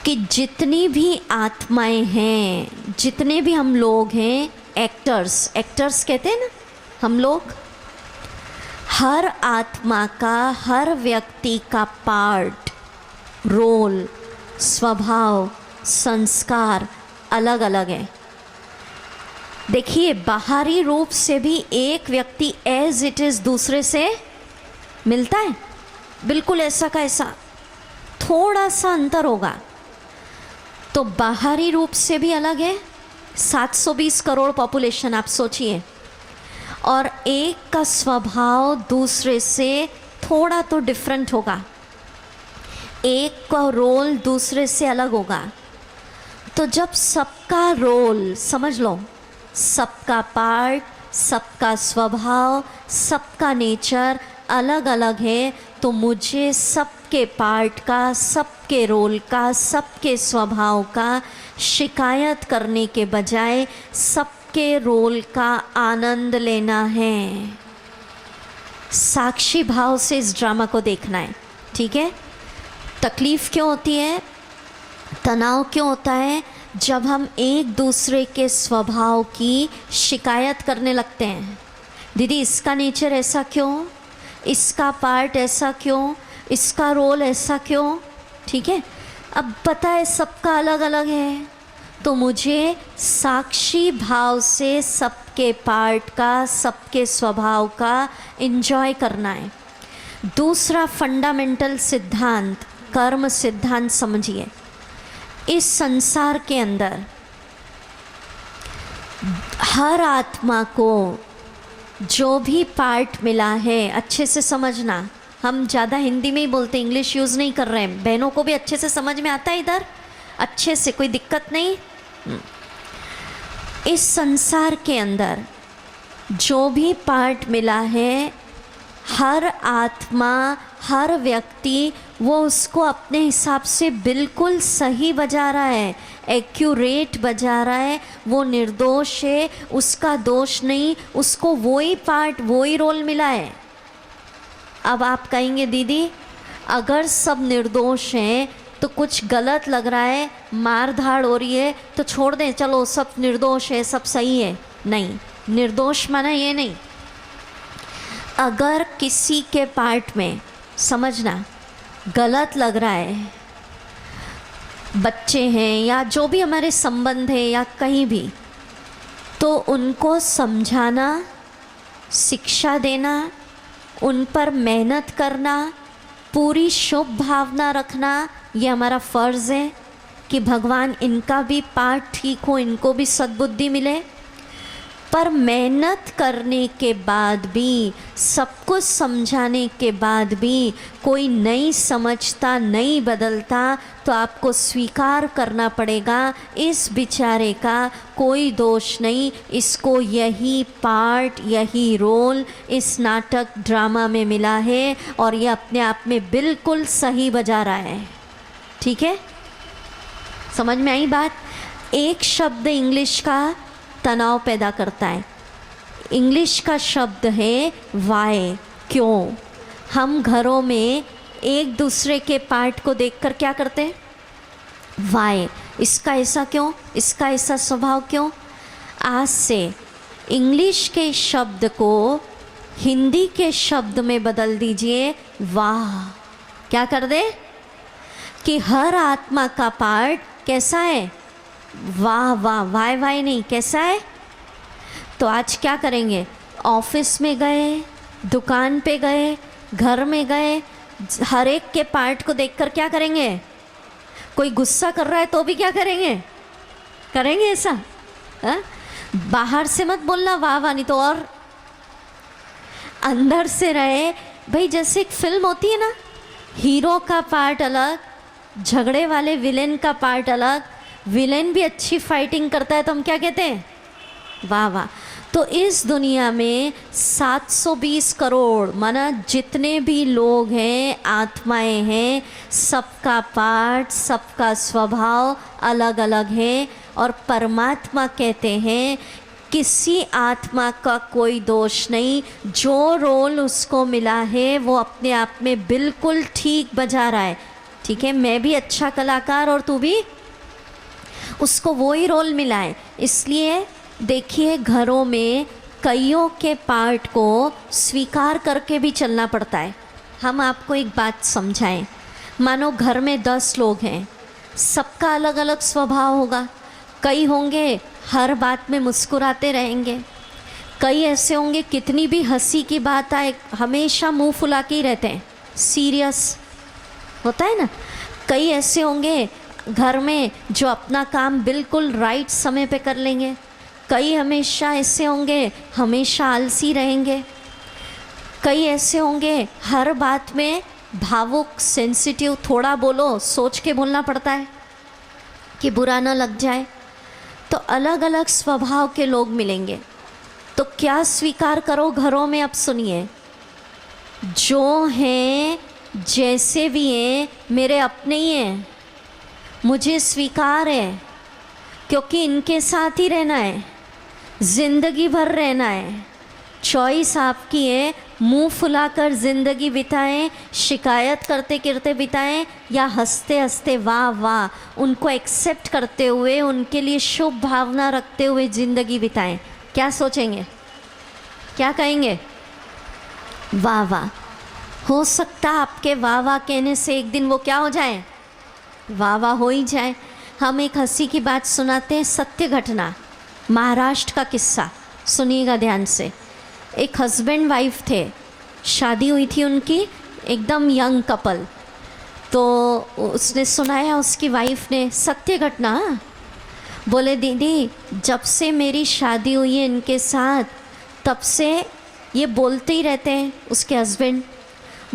कि जितनी भी आत्माएं हैं, जितने भी हम लोग हैं, एक्टर्स कहते हैं ना हम लोग, हर आत्मा का, हर व्यक्ति का पार्ट, रोल, स्वभाव, संस्कार अलग अलग है। देखिए, बाहरी रूप से भी एक व्यक्ति एज इट इज़ दूसरे से मिलता है, बिल्कुल ऐसा का ऐसा, थोड़ा सा अंतर होगा। तो बाहरी रूप से भी अलग है, 720 करोड़ पॉपुलेशन आप सोचिए, और एक का स्वभाव दूसरे से थोड़ा तो डिफरेंट होगा, एक का रोल दूसरे से अलग होगा। तो जब सबका रोल, समझ लो, सबका पार्ट, सबका स्वभाव, सबका नेचर अलग अलग है, तो मुझे सबके पार्ट का, सबके रोल का, सबके स्वभाव का शिकायत करने के बजाय सबके रोल का आनंद लेना है। साक्षी भाव से इस ड्रामा को देखना है, ठीक है। तकलीफ़ क्यों होती है, तनाव क्यों होता है, जब हम एक दूसरे के स्वभाव की शिकायत करने लगते हैं। दीदी इसका नेचर ऐसा क्यों, इसका पार्ट ऐसा क्यों, इसका रोल ऐसा क्यों, ठीक है। अब पता है सबका अलग अलग है, तो मुझे साक्षी भाव से सबके पार्ट का, सबके स्वभाव का एंजॉय करना है। दूसरा फंडामेंटल सिद्धांत, कर्म सिद्धांत समझिए। इस संसार के अंदर हर आत्मा को जो भी पार्ट मिला है, अच्छे से समझना, हम ज़्यादा हिंदी में ही बोलते, इंग्लिश यूज़ नहीं कर रहे हैं, बहनों को भी अच्छे से समझ में आता है इधर, अच्छे से, कोई दिक्कत नहीं। इस संसार के अंदर जो भी पार्ट मिला है, हर आत्मा, हर व्यक्ति वो उसको अपने हिसाब से बिल्कुल सही बजा रहा है, एक्यूरेट बजा रहा है, वो निर्दोष है, उसका दोष नहीं, उसको वही पार्ट, वही रोल मिला है। अब आप कहेंगे दीदी अगर सब निर्दोष हैं तो कुछ गलत लग रहा है, मार धाड़ हो रही है, तो छोड़ दें, चलो सब निर्दोष है, सब सही है। नहीं, निर्दोष माना ये नहीं। अगर किसी के पार्ट में, समझना, गलत लग रहा है, बच्चे हैं या जो भी हमारे संबंध है या कहीं भी, तो उनको समझाना, शिक्षा देना, उन पर मेहनत करना, पूरी शुभ भावना रखना, ये हमारा फ़र्ज़ है कि भगवान इनका भी पार्ट ठीक हो, इनको भी सद्बुद्धि मिले। पर मेहनत करने के बाद भी, सब कुछ समझाने के बाद भी कोई नहीं समझता, नहीं बदलता, तो आपको स्वीकार करना पड़ेगा इस बेचारे का कोई दोष नहीं, इसको यही पार्ट, यही रोल इस नाटक ड्रामा में मिला है और ये अपने आप में बिल्कुल सही बजा रहा है, ठीक है। समझ में आई बात। एक शब्द इंग्लिश का तनाव पैदा करता है। इंग्लिश का शब्द है वाई, क्यों। हम घरों में एक दूसरे के पार्ट को देखकर क्या करते हैं, वाई, इसका ऐसा क्यों, इसका ऐसा स्वभाव क्यों। आज से इंग्लिश के शब्द को हिंदी के शब्द में बदल दीजिए, वाह। क्या कर दे कि हर आत्मा का पार्ट कैसा है, वाह वाह, वाई वाई नहीं, कैसा है। तो आज क्या करेंगे, ऑफिस में गए, दुकान पे गए, घर में गए, हर एक के पार्ट को देखकर क्या करेंगे, कोई गुस्सा कर रहा है तो भी क्या करेंगे, करेंगे ऐसा, हा? बाहर से मत बोलना वाह वाह, नहीं तो और अंदर से रहे भाई। जैसे एक फिल्म होती है ना, हीरो का पार्ट अलग, झगड़े वाले विलेन का पार्ट अलग, विलेन भी अच्छी फाइटिंग करता है तो हम क्या कहते हैं, वाह वाह। तो इस दुनिया में 720 करोड़ माना जितने भी लोग हैं, आत्माएं हैं, सबका पार्ट, सबका स्वभाव अलग अलग है। और परमात्मा कहते हैं किसी आत्मा का कोई दोष नहीं, जो रोल उसको मिला है वो अपने आप में बिल्कुल ठीक बजा रहा है। ठीक है, मैं भी अच्छा कलाकार और तू भी, उसको वो ही रोल मिला है। इसलिए देखिए घरों में कईयों के पार्ट को स्वीकार करके भी चलना पड़ता है। हम आपको एक बात समझाएं, मानो घर में 10 लोग हैं, सबका अलग अलग स्वभाव होगा। कई होंगे हर बात में मुस्कुराते रहेंगे, कई ऐसे होंगे कितनी भी हंसी की बात आए हमेशा मुंह फुला के ही रहते हैं, सीरियस होता है ना। कई ऐसे होंगे घर में जो अपना काम बिल्कुल राइट समय पे कर लेंगे, कई हमेशा ऐसे होंगे हमेशा आलसी रहेंगे, कई ऐसे होंगे हर बात में भावुक सेंसिटिव, थोड़ा बोलो सोच के बोलना पड़ता है कि बुरा ना लग जाए। तो अलग अलग स्वभाव के लोग मिलेंगे। तो क्या स्वीकार करो घरों में, अब सुनिए, जो हैं जैसे भी हैं मेरे अपने ही हैं, मुझे स्वीकार है, क्योंकि इनके साथ ही रहना है, ज़िंदगी भर रहना है। चॉइस आपकी है, मुंह फुलाकर ज़िंदगी बिताएं, शिकायत करते करते बिताएं, या हंसते हंसते वाह वाह उनको एक्सेप्ट करते हुए उनके लिए शुभ भावना रखते हुए ज़िंदगी बिताएं। क्या सोचेंगे, क्या कहेंगे? वाह वाह। हो सकता है आपके वाह वाह कहने से एक दिन वो क्या हो जाए, वाह वाह हो ही जाए। हम एक हंसी की बात सुनाते हैं, सत्य घटना, महाराष्ट्र का किस्सा, सुनिएगा ध्यान से। एक हस्बैंड वाइफ थे, शादी हुई थी उनकी, एकदम यंग कपल। तो उसने सुनाया उसकी वाइफ ने, सत्य घटना, बोले दीदी जब से मेरी शादी हुई है इनके साथ तब से ये बोलते ही रहते हैं। उसके हस्बैंड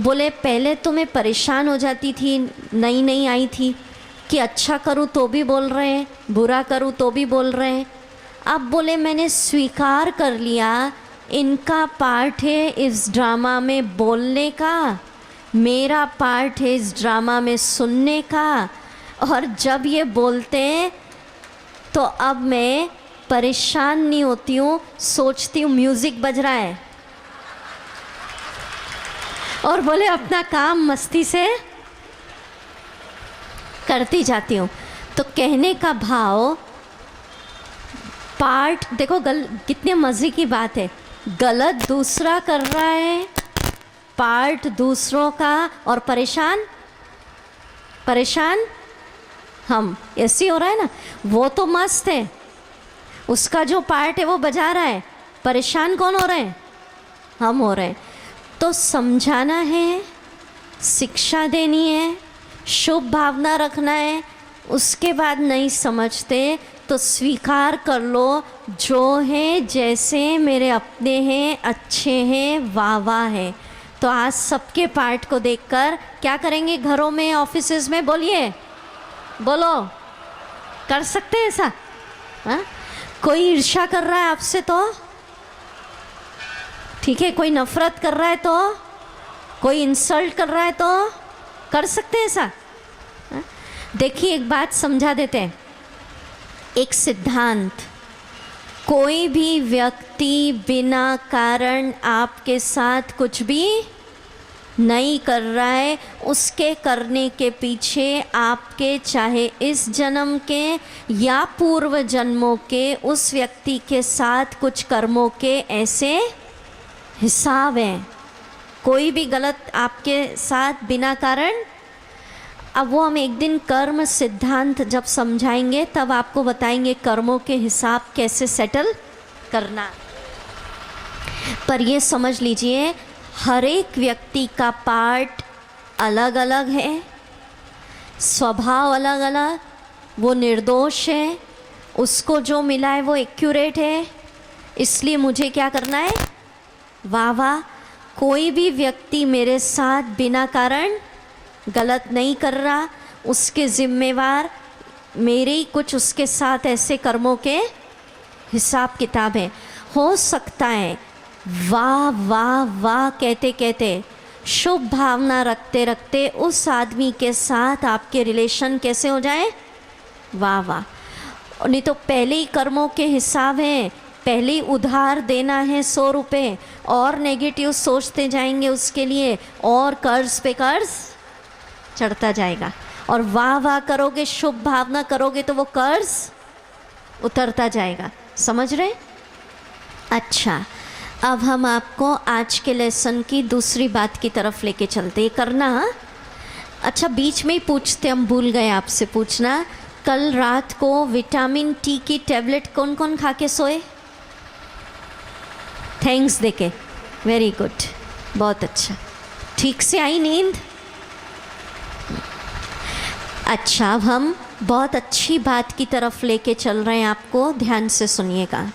बोले पहले तो मैं परेशान हो जाती थी, नई नई आई थी, कि अच्छा करूँ तो भी बोल रहे हैं, बुरा करूँ तो भी बोल रहे हैं। अब बोले मैंने स्वीकार कर लिया इनका पार्ट है इस ड्रामा में बोलने का, मेरा पार्ट है इस ड्रामा में सुनने का, और जब ये बोलते हैं तो अब मैं परेशान नहीं होती हूँ, सोचती हूँ म्यूज़िक बज रहा है, और बोले अपना काम मस्ती से करती जाती हूँ। तो कहने का भाव, पार्ट देखो कितने मज़े की बात है, गलत दूसरा कर रहा है, पार्ट दूसरों का, और परेशान परेशान हम, ऐसे हो रहा है ना। वो तो मस्त है, उसका जो पार्ट है वो बजा रहा है, परेशान कौन हो रहे हैं, हम हो रहे हैं। तो समझाना है, शिक्षा देनी है, शुभ भावना रखना है, उसके बाद नहीं समझते तो स्वीकार कर लो, जो है जैसे मेरे अपने हैं, अच्छे हैं, वाह वाह है। तो आज सबके पार्ट को देखकर क्या करेंगे घरों में, ऑफिसेज में, बोलिए, बोलो, कर सकते हैं ऐसा? हाँ, कोई ईर्ष्या कर रहा है आपसे तो ठीक है, कोई नफरत कर रहा है तो, कोई इंसल्ट कर रहा है तो कर सकते हैं ऐसा? हाँ? देखिए एक बात समझा देते हैं, एक सिद्धांत, कोई भी व्यक्ति बिना कारण आपके साथ कुछ भी नहीं कर रहा है, उसके करने के पीछे आपके चाहे इस जन्म के या पूर्व जन्मों के उस व्यक्ति के साथ कुछ कर्मों के ऐसे हिसाब हैं। कोई भी गलत आपके साथ बिना कारण, अब वो हम एक दिन कर्म सिद्धांत जब समझाएंगे तब आपको बताएंगे कर्मों के हिसाब कैसे सेटल करना। पर ये समझ लीजिए हर एक व्यक्ति का पार्ट अलग अलग है, स्वभाव अलग अलग, वो निर्दोष है, उसको जो मिला है वो एक्यूरेट है, इसलिए मुझे क्या करना है, वाह वाह। कोई भी व्यक्ति मेरे साथ बिना कारण गलत नहीं कर रहा, उसके ज़िम्मेवार मेरे ही कुछ उसके साथ ऐसे कर्मों के हिसाब किताब है। हो सकता है वाह वाह वाह कहते कहते, शुभ भावना रखते रखते उस आदमी के साथ आपके रिलेशन कैसे हो जाए, वाह वाह। नहीं तो पहले ही कर्मों के हिसाब हैं, पहले ही उधार देना है 100 रुपये, और नेगेटिव सोचते जाएंगे उसके लिए, और कर्ज पे कर्ज चढ़ता जाएगा, और वाह वाह करोगे, शुभ भावना करोगे तो वो कर्ज उतरता जाएगा। समझ रहे? अच्छा, अब हम आपको आज के लेसन की दूसरी बात की तरफ लेके चलते। ये करना। अच्छा, बीच में ही पूछते, हम भूल गए आपसे पूछना, कल रात को विटामिन टी की टैबलेट कौन कौन खा के सोए? थैंक्स देके, वेरी गुड, बहुत अच्छा, ठीक से आई नींद? अच्छा, अब हम बहुत अच्छी बात की तरफ लेके चल रहे हैं आपको, ध्यान से सुनिएगा।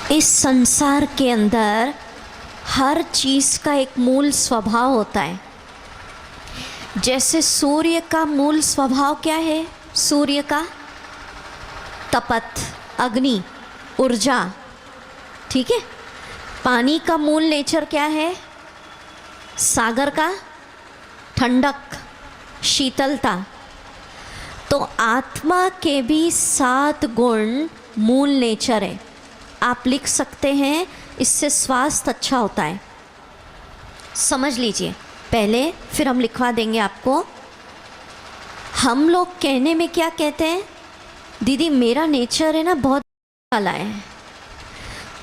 इस संसार के अंदर हर चीज़ का एक मूल स्वभाव होता है। जैसे सूर्य का मूल स्वभाव क्या है? सूर्य का तपत, अग्नि, ऊर्जा, ठीक है। पानी का मूल नेचर क्या है? सागर का ठंडक, शीतलता। तो आत्मा के भी 7 गुण मूल नेचर है। आप लिख सकते हैं, इससे स्वास्थ्य अच्छा होता है। समझ लीजिए पहले, फिर हम लिखवा देंगे आपको। हम लोग कहने में क्या कहते हैं? दीदी मेरा नेचर है ना बहुत वाला है।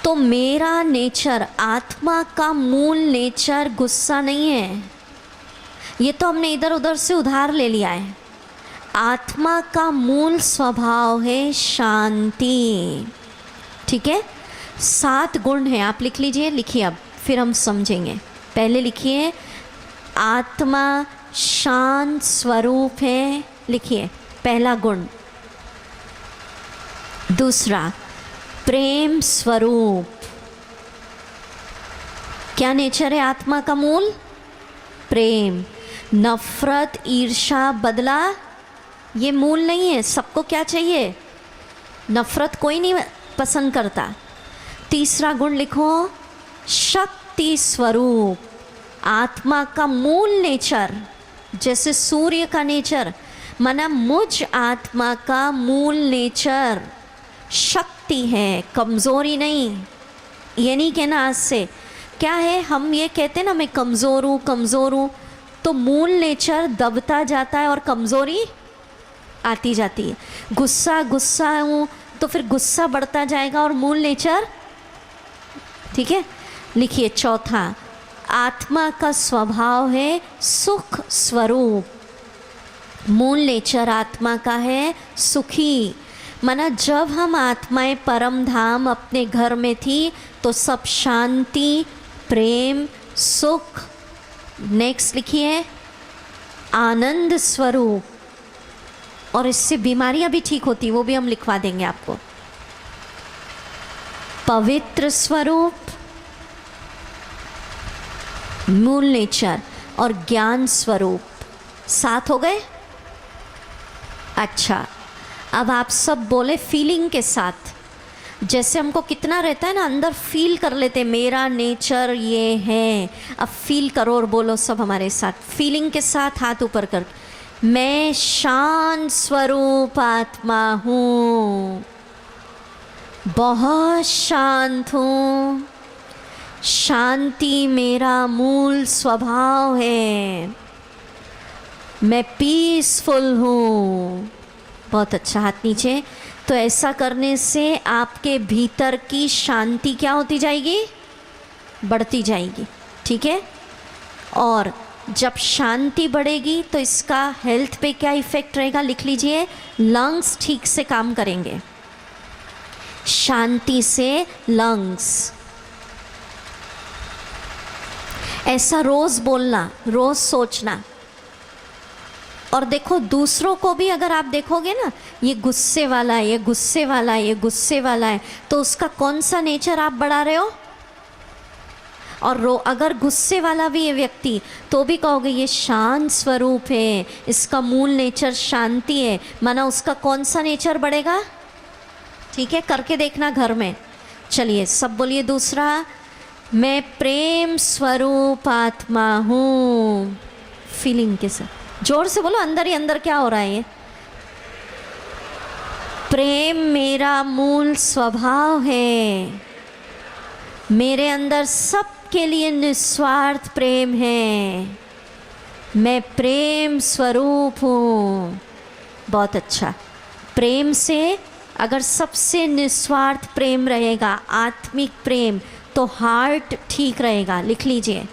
तो मेरा नेचर, आत्मा का मूल नेचर गुस्सा नहीं है। ये तो हमने इधर उधर से उधार ले लिया है। आत्मा का मूल स्वभाव है शांति, ठीक है। 7 गुण हैं, आप लिख लीजिए, लिखिए अब, फिर हम समझेंगे। पहले लिखिए, आत्मा शांत स्वरूप है, लिखिए पहला गुण। दूसरा, प्रेम स्वरूप। क्या नेचर है आत्मा का मूल? प्रेम। नफरत, ईर्ष्या, बदला ये मूल नहीं है। सबको क्या चाहिए? नफरत कोई नहीं पसंद करता। तीसरा गुण लिखो, शक्ति स्वरूप। आत्मा का मूल नेचर, जैसे सूर्य का नेचर, माना मुझ आत्मा का मूल नेचर शक्ति है, कमज़ोरी नहीं। ये नहीं कहना आज से, क्या है हम ये कहते हैं ना मैं कमज़ोर हूँ, कमज़ोर हूँ, तो मूल नेचर दबता जाता है और कमज़ोरी आती जाती है। गुस्सा हूँ तो फिर गुस्सा बढ़ता जाएगा और मूल नेचर, ठीक है। लिखिए चौथा, आत्मा का स्वभाव है सुख स्वरूप। मूल नेचर आत्मा का है सुखी। माना जब हम आत्माएं परम धाम अपने घर में थी तो सब शांति, प्रेम, सुख। नेक्स्ट लिखिए, आनंद स्वरूप। और इससे बीमारियां भी ठीक होती, वो भी हम लिखवा देंगे आपको। पवित्र स्वरूप, मूल नेचर, और ज्ञान स्वरूप। 7 हो गए। अच्छा, अब आप सब बोले फीलिंग के साथ। जैसे हमको कितना रहता है ना, अंदर फील कर लेते मेरा नेचर ये है। अब फील करो और बोलो सब हमारे साथ, फीलिंग के साथ, हाथ ऊपर कर। मैं शांत स्वरूप आत्मा हूँ, बहुत शांत हूँ। शांति मेरा मूल स्वभाव है। मैं पीसफुल हूँ। बहुत अच्छा, हाथ नीचे। तो ऐसा करने से आपके भीतर की शांति क्या होती जाएगी? बढ़ती जाएगी, ठीक है। और जब शांति बढ़ेगी तो इसका हेल्थ पे क्या इफ़ेक्ट रहेगा? लिख लीजिए, लंग्स ठीक से काम करेंगे। शांति से लंग्स। ऐसा रोज़ बोलना, रोज़ सोचना। और देखो दूसरों को भी अगर आप देखोगे ना, ये गुस्से वाला है, ये गुस्से वाला है, ये गुस्से वाला है, तो उसका कौन सा नेचर आप बढ़ा रहे हो? और अगर गुस्से वाला भी है व्यक्ति तो भी कहोगे ये शांत स्वरूप है, इसका मूल नेचर शांति है, माना उसका कौन सा नेचर बढ़ेगा? ठीक है, करके देखना घर में। चलिए सब बोलिए। दूसरा, मैं प्रेम स्वरूप आत्मा हूँ, फीलिंग के साथ। जोर से बोलो, अंदर ही अंदर क्या हो रहा है ये? प्रेम मेरा मूल स्वभाव है, मेरे अंदर सबके लिए निस्वार्थ प्रेम है, मैं प्रेम स्वरूप हूँ। बहुत अच्छा। प्रेम से अगर सबसे निस्वार्थ प्रेम रहेगा, आत्मिक प्रेम, तो हार्ट ठीक रहेगा। लिख लीजिए,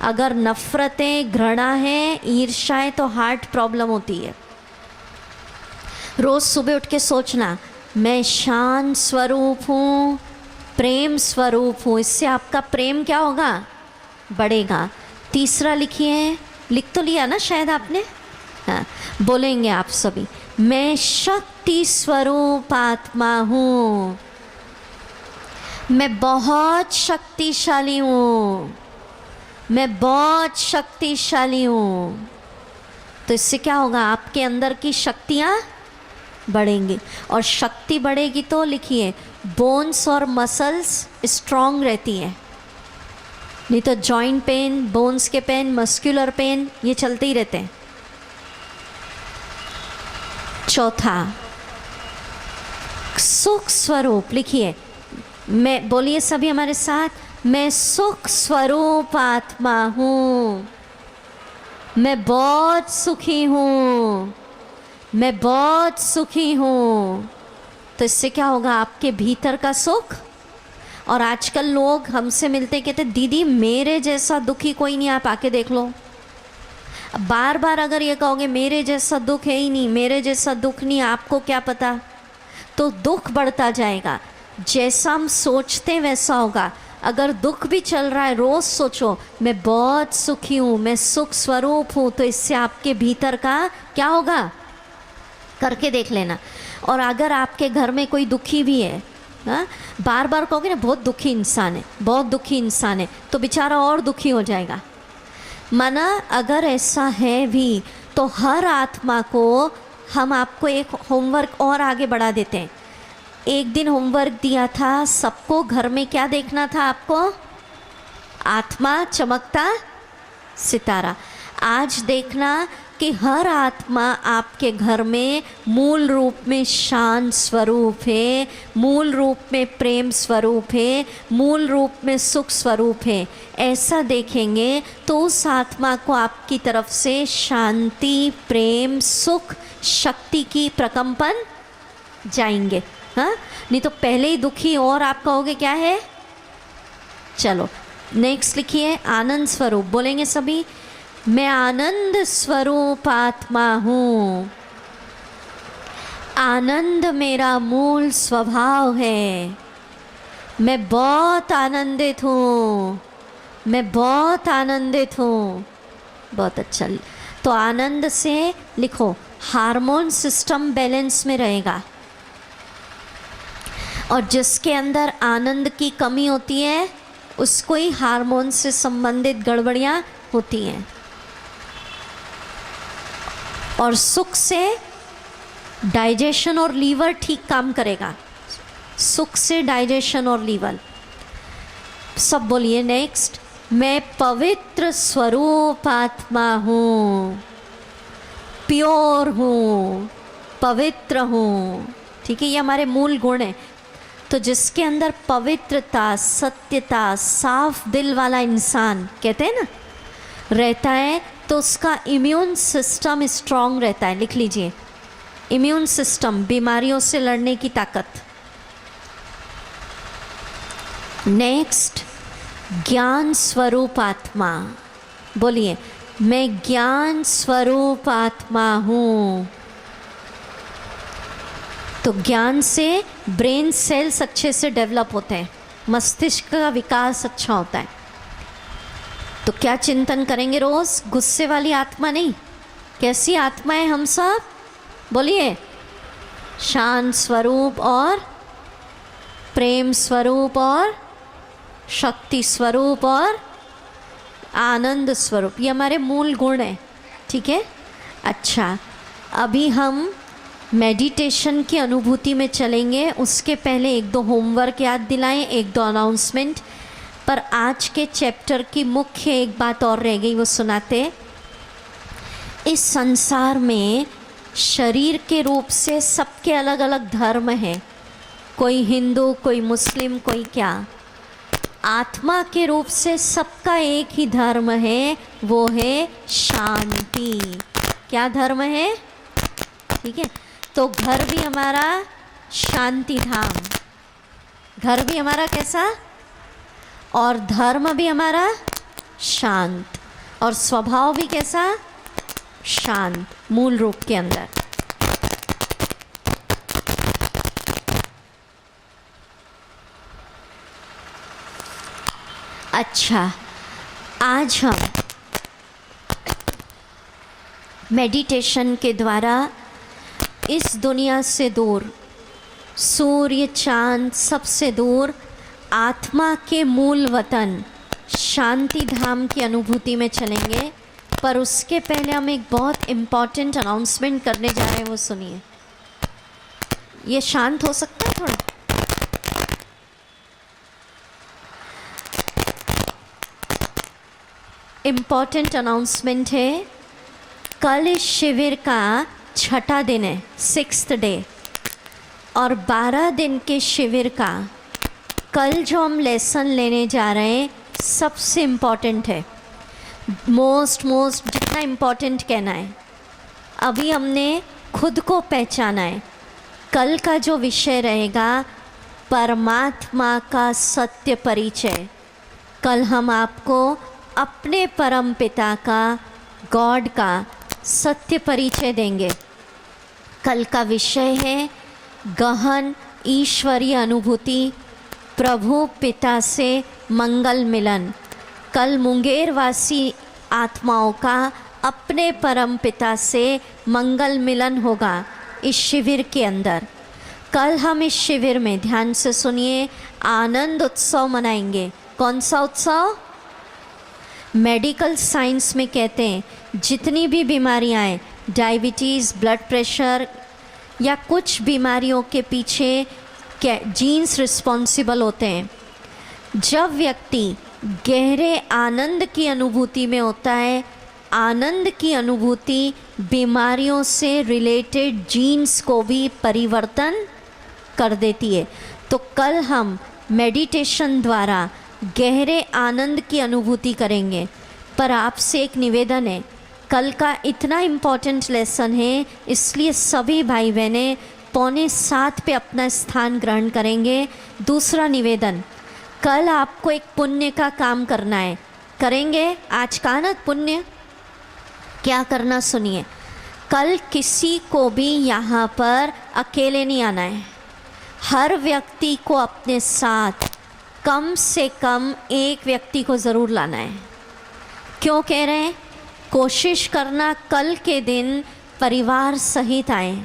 अगर नफ़रतें, घृणा है, ईर्ष्या है, तो हार्ट प्रॉब्लम होती है। रोज़ सुबह उठ के सोचना, मैं शांत स्वरूप हूँ, प्रेम स्वरूप हूँ। इससे आपका प्रेम क्या होगा? बढ़ेगा। तीसरा लिखिए, लिख तो लिया ना शायद आपने? हाँ, बोलेंगे आप सभी, मैं शक्ति स्वरूप आत्मा हूँ, मैं बहुत शक्तिशाली हूँ, मैं बहुत शक्तिशाली हूँ। तो इससे क्या होगा? आपके अंदर की शक्तियाँ बढ़ेंगी, और शक्ति बढ़ेगी तो लिखिए, बोन्स और मसल्स स्ट्रॉन्ग रहती हैं। नहीं तो जॉइंट पेन, बोन्स के पेन, मस्कुलर पेन, ये चलते ही रहते हैं। चौथा, सुख स्वरूप। लिखिए, मैं, बोलिए सभी हमारे साथ, मैं सुख स्वरूप आत्मा हूँ, मैं बहुत सुखी हूँ, मैं बहुत सुखी हूँ। तो इससे क्या होगा? आपके भीतर का सुख। और आजकल लोग हमसे मिलते कहते, दीदी मेरे जैसा दुखी कोई नहीं, आप आके देख लो। बार बार अगर ये कहोगे मेरे जैसा दुख है ही नहीं, मेरे जैसा दुख नहीं, आपको क्या पता, तो दुख बढ़ता जाएगा। जैसा हम सोचते वैसा होगा। अगर दुख भी चल रहा है, रोज़ सोचो मैं बहुत सुखी हूँ, मैं सुख स्वरूप हूँ, तो इससे आपके भीतर का क्या होगा? करके देख लेना। और अगर आपके घर में कोई दुखी भी है, हाँ, बार बार कहोगे ना बहुत दुखी इंसान है, बहुत दुखी इंसान है, तो बेचारा और दुखी हो जाएगा। माना अगर ऐसा है भी, तो हर आत्मा को हम आपको एक होमवर्क और आगे बढ़ा देते हैं। एक दिन होमवर्क दिया था सबको, घर में क्या देखना था आपको? आत्मा चमकता सितारा। आज देखना कि हर आत्मा आपके घर में मूल रूप में शांत स्वरूप है, मूल रूप में प्रेम स्वरूप है, मूल रूप में सुख स्वरूप है। ऐसा देखेंगे तो उस आत्मा को आपकी तरफ से शांति, प्रेम, सुख, शक्ति की प्रकंपन जाएंगे। हाँ, नहीं तो पहले ही दुखी और आप कहोगे क्या है। चलो नेक्स्ट लिखिए, आनंद स्वरूप। बोलेंगे सभी, मैं आनंद स्वरूप आत्मा हूँ, आनंद मेरा मूल स्वभाव है, मैं बहुत आनंदित हूँ, मैं बहुत आनंदित हूँ। बहुत अच्छा। तो आनंद से लिखो, हार्मोन सिस्टम बैलेंस में रहेगा, और जिसके अंदर आनंद की कमी होती है उसको ही हार्मोन से संबंधित गड़बड़ियाँ होती हैं। और सुख से डाइजेशन और लीवर ठीक काम करेगा, सुख से डाइजेशन और लीवर। सब बोलिए नेक्स्ट, मैं पवित्र स्वरूप आत्मा हूँ, प्योर हूँ, पवित्र हूँ। ठीक है, ये हमारे मूल गुण हैं। तो जिसके अंदर पवित्रता, सत्यता, साफ दिल वाला इंसान कहते हैं ना रहता है, तो उसका इम्यून सिस्टम स्ट्रांग रहता है। लिख लीजिए, इम्यून सिस्टम, बीमारियों से लड़ने की ताकत। नेक्स्ट, ज्ञान स्वरूप आत्मा। बोलिए, मैं ज्ञान स्वरूप आत्मा हूँ। तो ज्ञान से ब्रेन सेल्स अच्छे से डेवलप होते हैं, मस्तिष्क का विकास अच्छा होता है। तो क्या चिंतन करेंगे रोज? गुस्से वाली आत्मा नहीं। कैसी आत्मा है हम सब? बोलिए, शांत स्वरूप और प्रेम स्वरूप और शक्ति स्वरूप और आनंद स्वरूप, ये हमारे मूल गुण हैं। ठीक है, अच्छा, अभी हम मेडिटेशन की अनुभूति में चलेंगे। उसके पहले एक दो होमवर्क याद दिलाएं, एक दो अनाउंसमेंट। पर आज के चैप्टर की मुख्य एक बात और रह गई, वो सुनाते। इस संसार में शरीर के रूप से सबके अलग अलग धर्म हैं, कोई हिंदू, कोई मुस्लिम, कोई क्या। आत्मा के रूप से सबका एक ही धर्म है, वो है शांति। क्या धर्म है? ठीक है, तो घर भी हमारा शांति धाम, घर भी हमारा कैसा, और धर्म भी हमारा शांत, और स्वभाव भी कैसा, शांत, मूल रूप के अंदर। अच्छा, आज हम मेडिटेशन के द्वारा इस दुनिया से दूर, सूर्य चांद सबसे दूर, आत्मा के मूल वतन शांति धाम की अनुभूति में चलेंगे। पर उसके पहले हम एक बहुत इम्पॉर्टेंट अनाउंसमेंट करने जा रहे हैं, वो सुनिए। ये शांत हो सकता है थोड़ा? इम्पॉर्टेंट अनाउंसमेंट है, कल इस शिविर का 6ठा दिन है, 6th डे, और 12 दिन के शिविर का कल जो हम लेसन लेने जा रहे हैं सबसे इम्पॉर्टेंट है। मोस्ट जितना इम्पॉर्टेंट कहना है। अभी हमने खुद को पहचाना है। कल का जो विषय रहेगा परमात्मा का सत्य परिचय। कल हम आपको अपने परम पिता का, गॉड का सत्य परिचय देंगे। कल का विषय है गहन ईश्वरीय अनुभूति, प्रभु पिता से मंगल मिलन। कल मुंगेर वासी आत्माओं का अपने परम पिता से मंगल मिलन होगा इस शिविर के अंदर। कल हम इस शिविर में, ध्यान से सुनिए, आनंद उत्सव मनाएंगे। कौन सा उत्सव? मेडिकल साइंस में कहते हैं जितनी भी बीमारियां हैं, डायबिटीज़, ब्लड प्रेशर या कुछ बीमारियों के पीछे जीन्स रिस्पॉन्सिबल होते हैं। जब व्यक्ति गहरे आनंद की अनुभूति में होता है, आनंद की अनुभूति बीमारियों से रिलेटेड जीन्स को भी परिवर्तन कर देती है। तो कल हम मेडिटेशन द्वारा गहरे आनंद की अनुभूति करेंगे। पर आपसे एक निवेदन है, कल का इतना इम्पॉर्टेंट लेसन है, इसलिए सभी भाई बहनें 6:45 पे अपना स्थान ग्रहण करेंगे। दूसरा निवेदन, कल आपको एक पुण्य का काम करना है। करेंगे? आज का ना पुण्य क्या करना सुनिए। कल किसी को भी यहाँ पर अकेले नहीं आना है। हर व्यक्ति को अपने साथ कम से कम एक व्यक्ति को ज़रूर लाना है। क्यों कह रहे हैं? कोशिश करना कल के दिन परिवार सहित आए।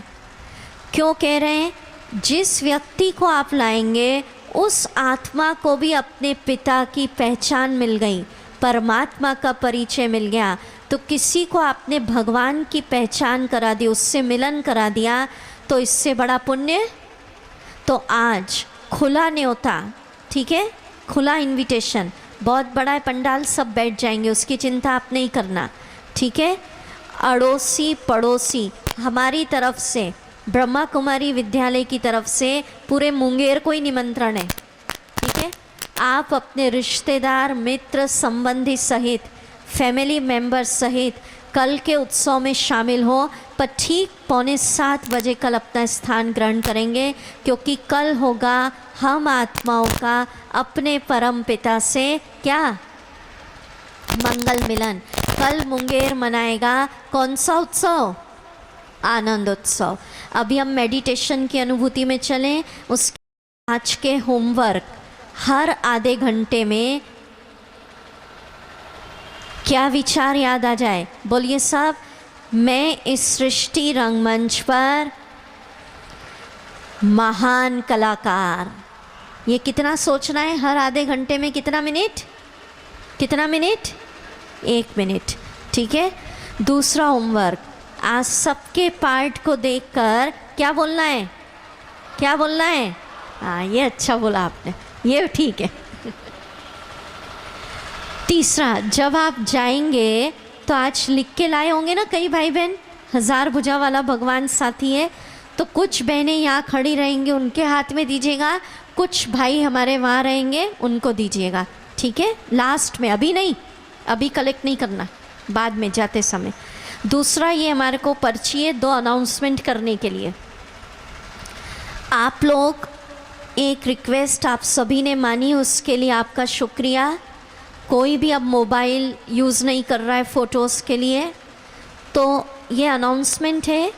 क्यों कह रहे हैं? जिस व्यक्ति को आप लाएंगे उस आत्मा को भी अपने पिता की पहचान मिल गई, परमात्मा का परिचय मिल गया। तो किसी को आपने भगवान की पहचान करा दी, उससे मिलन करा दिया, तो इससे बड़ा पुण्य। तो आज खुला न्योता, ठीक है, खुला इनविटेशन, बहुत बड़ा है पंडाल, सब बैठ जाएंगे, उसकी चिंता आप नहीं करना, ठीक है। अड़ोसी पड़ोसी हमारी तरफ से, ब्रह्मा कुमारी विद्यालय की तरफ से पूरे मुंगेर को ही निमंत्रण है, ठीक है। आप अपने रिश्तेदार, मित्र, संबंधी सहित, फैमिली मेंबर सहित कल के उत्सव में शामिल हो। पर ठीक 6:45 बजे कल अपना स्थान ग्रहण करेंगे, क्योंकि कल होगा हम आत्माओं का अपने परम पिता से क्या, मंगल मिलन। कल मुंगेर मनाएगा कौन सा उत्सव? आनंद उत्सव। अभी हम मेडिटेशन की अनुभूति में चलें। उसके आज के होमवर्क, हर आधे घंटे में क्या विचार याद आ जाए, बोलिए सब। मैं इस सृष्टि रंगमंच पर महान कलाकार। ये कितना सोचना है? हर आधे घंटे में कितना मिनट? कितना मिनट? 1 मिनट, ठीक है। दूसरा होमवर्क, आज सबके पार्ट को देखकर क्या बोलना है? क्या बोलना है? हाँ, ये अच्छा बोला आपने, ये ठीक है। तीसरा, जब आप जाएंगे तो आज लिख के लाए होंगे ना कई भाई बहन, 1000 भुजा वाला भगवान साथी है। तो कुछ बहनें यहाँ खड़ी रहेंगी, उनके हाथ में दीजिएगा, कुछ भाई हमारे वहाँ रहेंगे, उनको दीजिएगा, ठीक है? लास्ट में, अभी नहीं, अभी कलेक्ट नहीं करना, बाद में जाते समय। दूसरा, ये हमारे को पर्ची है 2 अनाउंसमेंट करने के लिए। आप लोग, एक रिक्वेस्ट आप सभी ने मानी, उसके लिए आपका शुक्रिया। कोई भी अब मोबाइल यूज़ नहीं कर रहा है फ़ोटोज़ के लिए, तो ये अनाउंसमेंट है,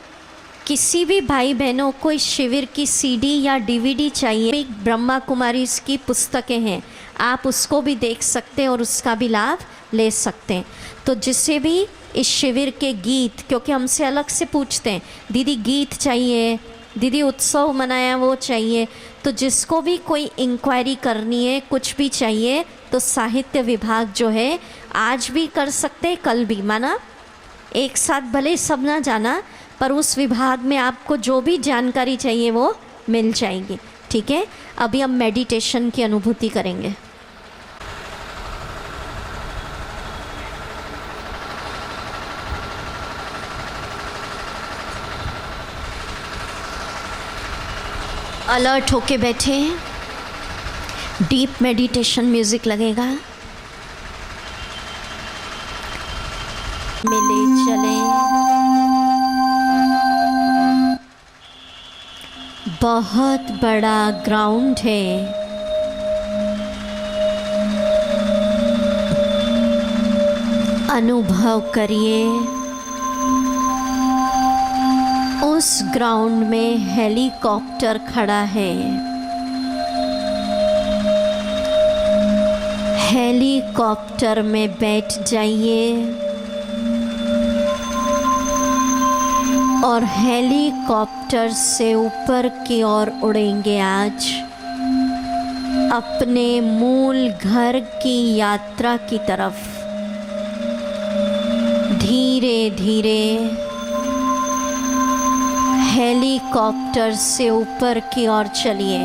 किसी भी भाई बहनों को इस शिविर की सीडी या डीवीडी चाहिए, ब्रह्मा कुमारी की पुस्तकें हैं, आप उसको भी देख सकते हैं और उसका भी लाभ ले सकते हैं। तो जिससे भी इस शिविर के गीत, क्योंकि हमसे अलग से पूछते हैं, दीदी गीत चाहिए, दीदी उत्सव मनाया वो चाहिए, तो जिसको भी कोई इंक्वायरी करनी है, कुछ भी चाहिए, तो साहित्य विभाग जो है आज भी कर सकते हैं, कल भी, माना एक साथ भले सब ना जाना, पर उस विभाग में आपको जो भी जानकारी चाहिए वो मिल जाएगी, ठीक है? अभी हम मेडिटेशन की अनुभूति करेंगे। अलर्ट होके बैठे, डीप मेडिटेशन म्यूजिक लगेगा, मिले चले, बहुत बड़ा ग्राउंड है, अनुभव करिए। उस ग्राउंड में हेलीकॉप्टर खड़ा है, हेलीकॉप्टर में बैठ जाइए और हेलीकॉप्टर से ऊपर की ओर उड़ेंगे आज अपने मूल घर की यात्रा की तरफ। धीरे धीरे हेलीकॉप्टर से ऊपर की ओर चलिए।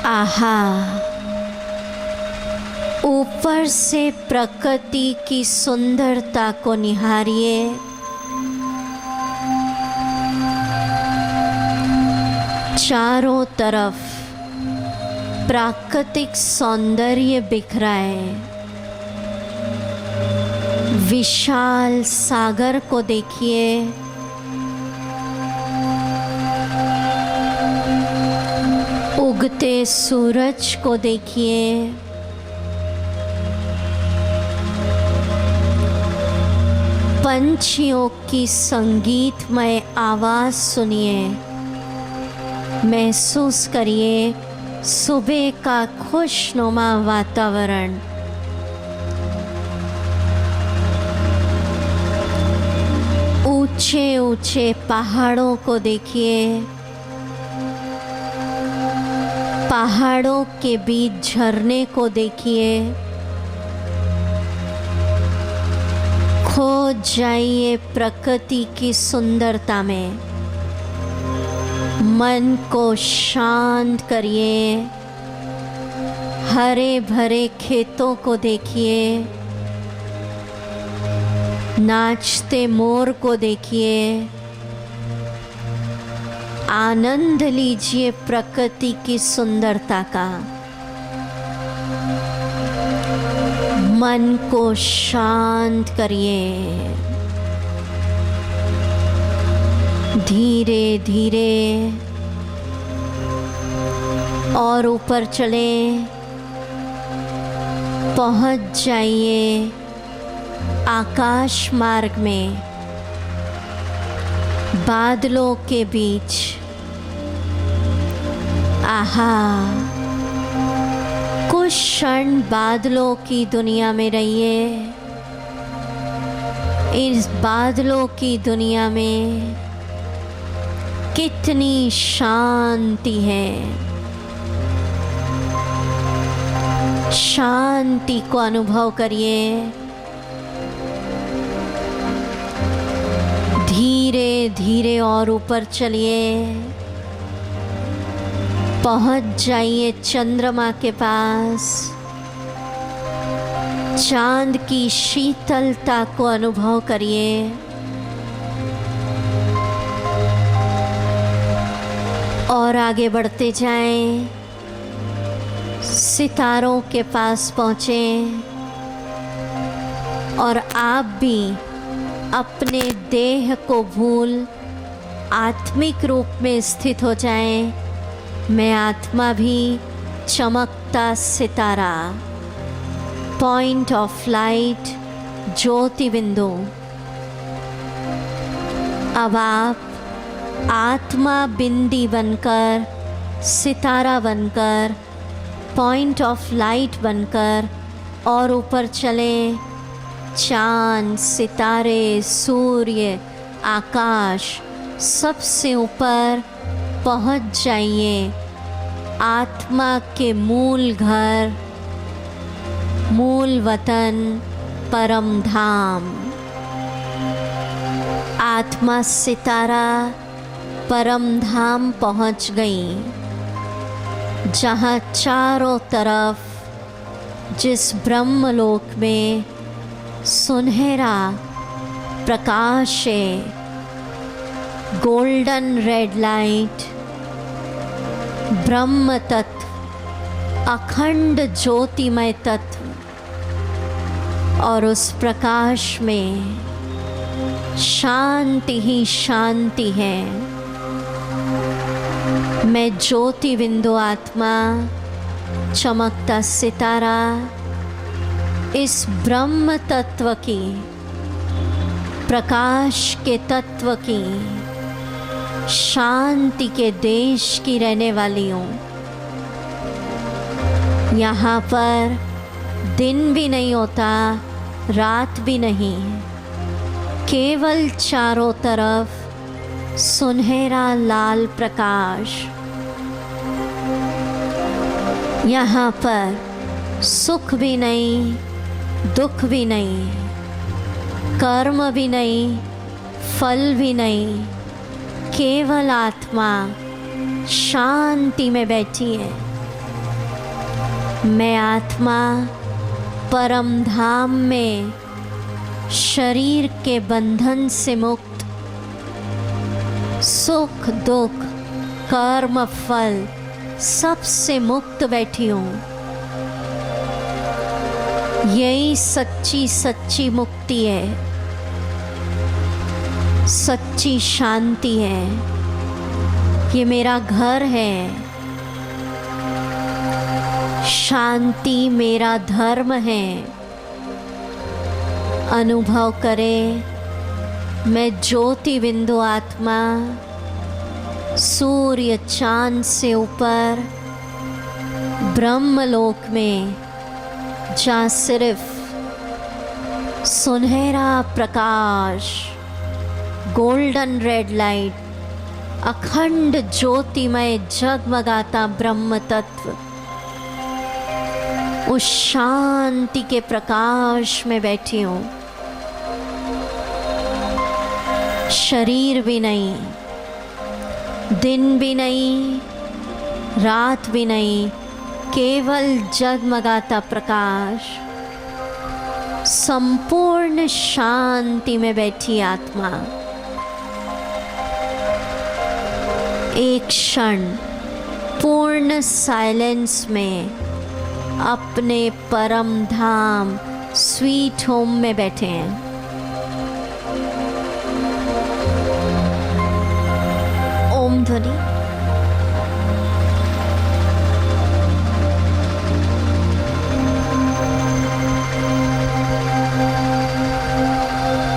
आहा, ऊपर से प्रकृति की सुंदरता को निहारिए। चारों तरफ प्राकृतिक सौंदर्य बिखरा है। विशाल सागर को देखिए, उगते सूरज को देखिए, पंछियों की संगीतमय आवाज़ सुनिए, महसूस करिए सुबह का खुशनुमा वातावरण। ऊंचे ऊंचे पहाड़ों को देखिए, पहाड़ों के बीच झरने को देखिए। खो जाइए प्रकृति की सुंदरता में, मन को शांत करिए। हरे भरे खेतों को देखिए, नाचते मोर को देखिए। आनंद लीजिए प्रकृति की सुंदरता का। मन को शांत करिए। धीरे धीरे और ऊपर चले, पहुंच जाइए आकाश मार्ग में। बादलों के बीच, आहा, कुछ क्षण बादलों की दुनिया में रहिए। इस बादलों की दुनिया में कितनी शांति है। शांति को अनुभव करिए। धीरे धीरे और ऊपर चलिए, पहुंच जाइए चंद्रमा के पास। चांद की शीतलता को अनुभव करिए। और आगे बढ़ते जाएं, सितारों के पास पहुँचें और आप भी अपने देह को भूल आत्मिक रूप में स्थित हो जाएं। मैं आत्मा भी चमकता सितारा, पॉइंट ऑफ लाइट, ज्योति बिंदु। अब आप आत्मा बिंदी बनकर, सितारा बनकर, पॉइंट ऑफ लाइट बनकर और ऊपर चलें। चांद, सितारे, सूर्य, आकाश, सबसे ऊपर पहुंच जाइए आत्मा के मूल घर, मूल वतन, परम धाम। आत्मा सितारा परम धाम पहुंच गई, जहाँ चारों तरफ जिस ब्रह्मलोक में सुनहरा प्रकाश है, गोल्डन रेड लाइट, ब्रह्म तत्व, अखंड ज्योतिमय तत्व, और उस प्रकाश में शांति ही शांति है। मैं ज्योति बिंदु आत्मा, चमकता सितारा, इस ब्रह्म तत्व की, प्रकाश के तत्व की, शांति के देश की रहने वाली हूँ। यहाँ पर दिन भी नहीं होता, रात भी नहीं, केवल चारों तरफ सुनहरा लाल प्रकाश। यहाँ पर सुख भी नहीं, दुख भी नहीं, कर्म भी नहीं, फल भी नहीं, केवल आत्मा शांति में बैठी है। मैं आत्मा परम धाम में शरीर के बंधन से मुक्त, सुख दुख कर्म फल सबसे मुक्त बैठी हूँ। यही सच्ची सच्ची मुक्ति है, सच्ची शांति है। ये मेरा घर है, शांति मेरा धर्म है। अनुभव करें, मैं ज्योति बिंदु आत्मा सूर्य चांद से ऊपर ब्रह्मलोक में, जहाँ सिर्फ सुनहरा प्रकाश, गोल्डन रेड लाइट, अखंड ज्योतिमय जगमगाता ब्रह्म तत्व, उस शांति के प्रकाश में बैठी हूँ। शरीर भी नहीं, दिन भी नहीं, रात भी नहीं, केवल जगमगाता प्रकाश, संपूर्ण शांति में बैठी आत्मा। एक क्षण पूर्ण साइलेंस में अपने परम धाम स्वीट होम में बैठे हैं। ओम ध्वनि।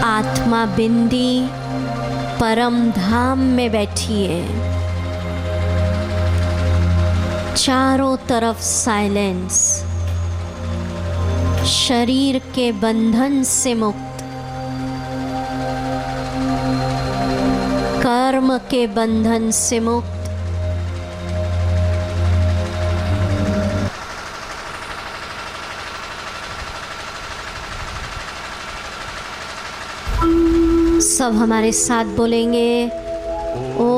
आत्मा बिंदी परम धाम में बैठी है। चारों तरफ साइलेंस, शरीर के बंधन से मुक्त, कर्म के बंधन से मुक्त, सब हमारे साथ बोलेंगे ओ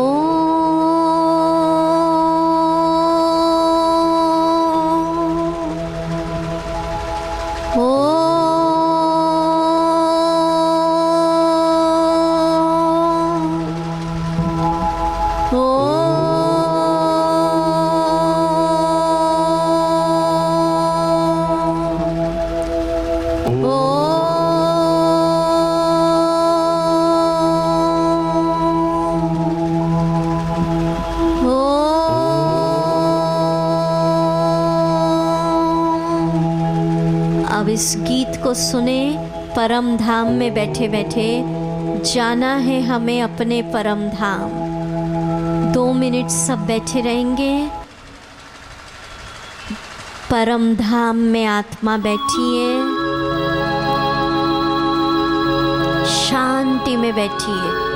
ओ इस गीत को सुने, परम धाम में बैठे बैठे जाना है हमें अपने परम धाम। 2 मिनट सब बैठे रहेंगे। परम धाम में आत्मा बैठी है, शांति में बैठी है।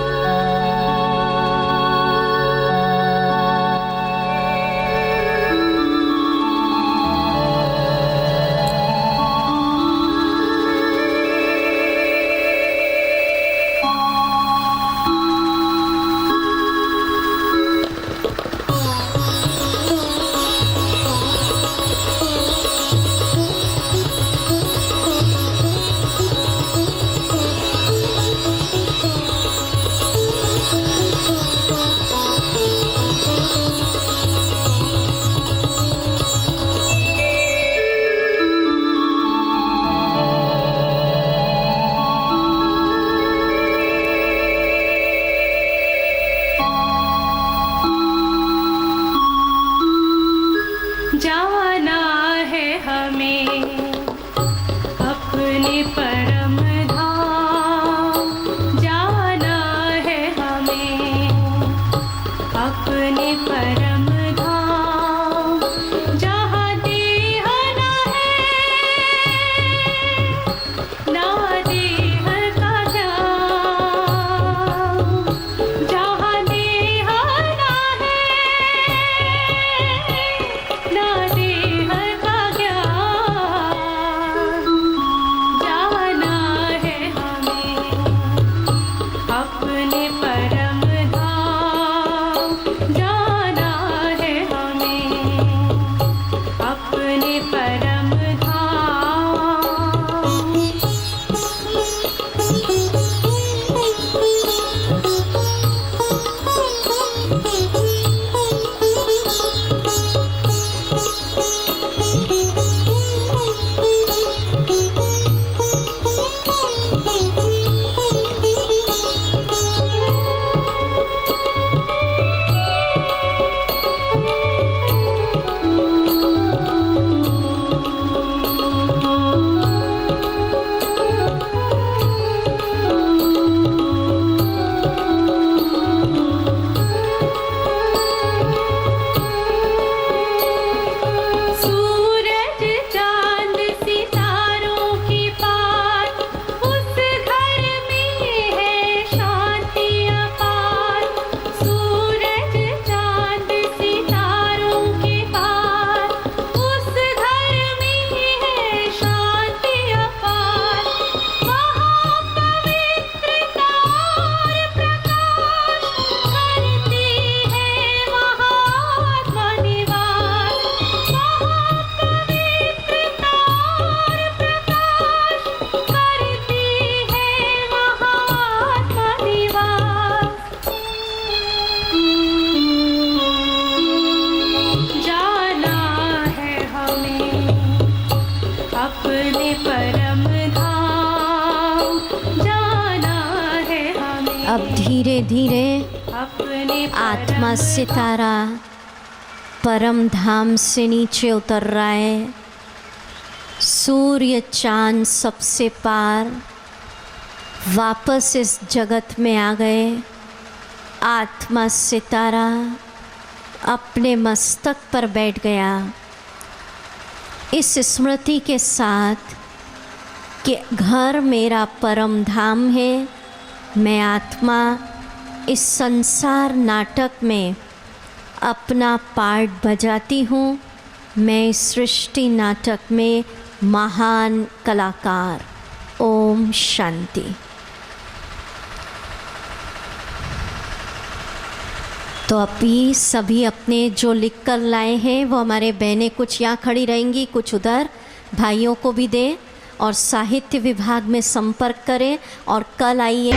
जाना है हमें अपने परम धाम, जाना है हमें अपने परम धाम, जहाँ देह ना है ना देह का जाम, जहाँ देह ना है ना देह का ज्ञान, जाना है हमें अपने परम धाम, जाना है हमें अपने परम सूरज चांद सितारों की पार, उस घर में है शांति अपार। सूरज चांद सितारों की पार, उस घर में है शांति अपार। वहाँ पवित्रता और प्रकाश करती है महात्मा निवास। वहाँ पवित्रता और प्रकाश करती है महात्मा निवास। जाना है हमें अपने परम धाम, जाना है हमें अब धीरे धीरे अपने आत्मा सितारा परम धाम से नीचे उतर रहा है। सूर्य चांद सबसे पार वापस इस जगत में आ गए। आत्मा सितारा अपने मस्तक पर बैठ गया, इस स्मृति के साथ कि घर मेरा परम धाम है। मैं आत्मा इस संसार नाटक में अपना पार्ट बजाती हूँ। मैं इस सृष्टि नाटक में महान कलाकार। ओम शांति। तो अभी सभी अपने जो लिख कर लाए हैं वो हमारे बहनें कुछ यहाँ खड़ी रहेंगी, कुछ उधर भाइयों को भी दें और साहित्य विभाग में संपर्क करें और कल आइए।